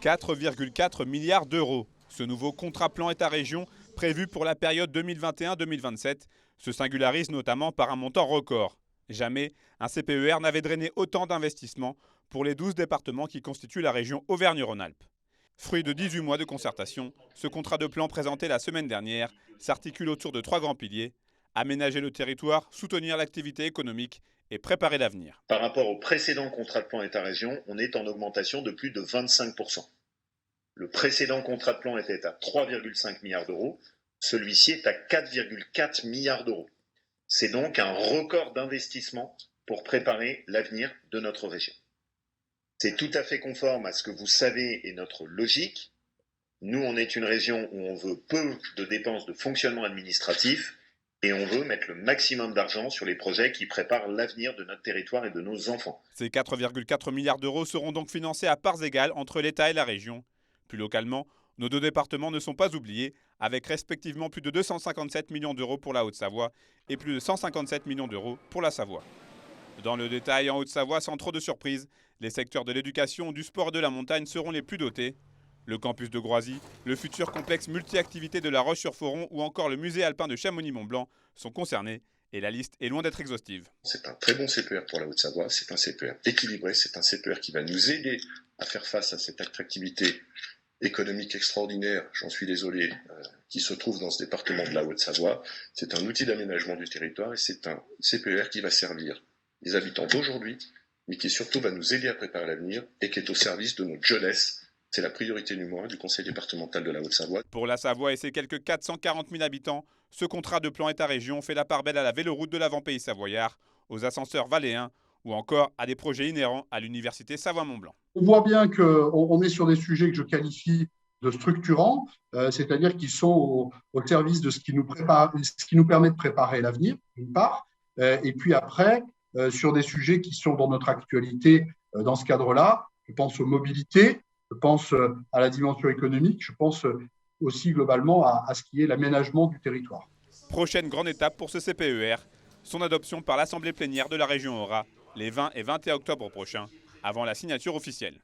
4,4 milliards d'euros. Ce nouveau contrat plan État-région prévu pour la période 2021-2027 se singularise notamment par un montant record. Jamais un CPER n'avait drainé autant d'investissements pour les 12 départements qui constituent la région Auvergne-Rhône-Alpes. Fruit de 18 mois de concertation, ce contrat de plan présenté la semaine dernière s'articule autour de 3 grands piliers: aménager le territoire, soutenir l'activité économique et préparer l'avenir. Par rapport au précédent contrat de plan État-région, on est en augmentation de plus de 25%. Le précédent contrat de plan était à 3,5 milliards d'euros, celui-ci est à 4,4 milliards d'euros. C'est donc un record d'investissement pour préparer l'avenir de notre région. C'est tout à fait conforme à ce que vous savez est notre logique. Nous, on est une région où on veut peu de dépenses de fonctionnement administratif et on veut mettre le maximum d'argent sur les projets qui préparent l'avenir de notre territoire et de nos enfants. Ces 4,4 milliards d'euros seront donc financés à parts égales entre l'État et la région. Plus localement, nos 2 départements ne sont pas oubliés, avec respectivement plus de 257 millions d'euros pour la Haute-Savoie et plus de 157 millions d'euros pour la Savoie. Dans le détail, en Haute-Savoie, sans trop de surprises, les secteurs de l'éducation, du sport et de la montagne seront les plus dotés. Le campus de Groisy, le futur complexe multi-activités de La Roche-sur-Foron ou encore le musée alpin de Chamonix-Mont-Blanc sont concernés et la liste est loin d'être exhaustive. C'est un très bon CPER pour la Haute-Savoie, c'est un CPER équilibré, c'est un CPER qui va nous aider à faire face à cette attractivité économique extraordinaire, j'en suis désolé, qui se trouve dans ce département de la Haute-Savoie. C'est un outil d'aménagement du territoire et c'est un CPER qui va servir les habitants d'aujourd'hui, mais qui surtout va nous aider à préparer l'avenir et qui est au service de notre jeunesse. C'est la priorité numéro 1 du conseil départemental de la Haute-Savoie. Pour la Savoie et ses quelques 440 000 habitants, ce contrat de plan État-région fait la part belle à la véloroute de l'avant-pays savoyard, aux ascenseurs valléens ou encore à des projets inhérents à l'université Savoie-Mont-Blanc. On voit bien qu'on est sur des sujets que je qualifie de structurants, c'est-à-dire qu'ils sont au service de ce qui nous permet de préparer l'avenir, d'une part, et puis après, sur des sujets qui sont dans notre actualité dans ce cadre-là. Je pense aux mobilités, je pense à la dimension économique, je pense aussi globalement à ce qui est l'aménagement du territoire. Prochaine grande étape pour ce CPER, son adoption par l'Assemblée plénière de la région Aura les 20 et 21 octobre prochains, avant la signature officielle.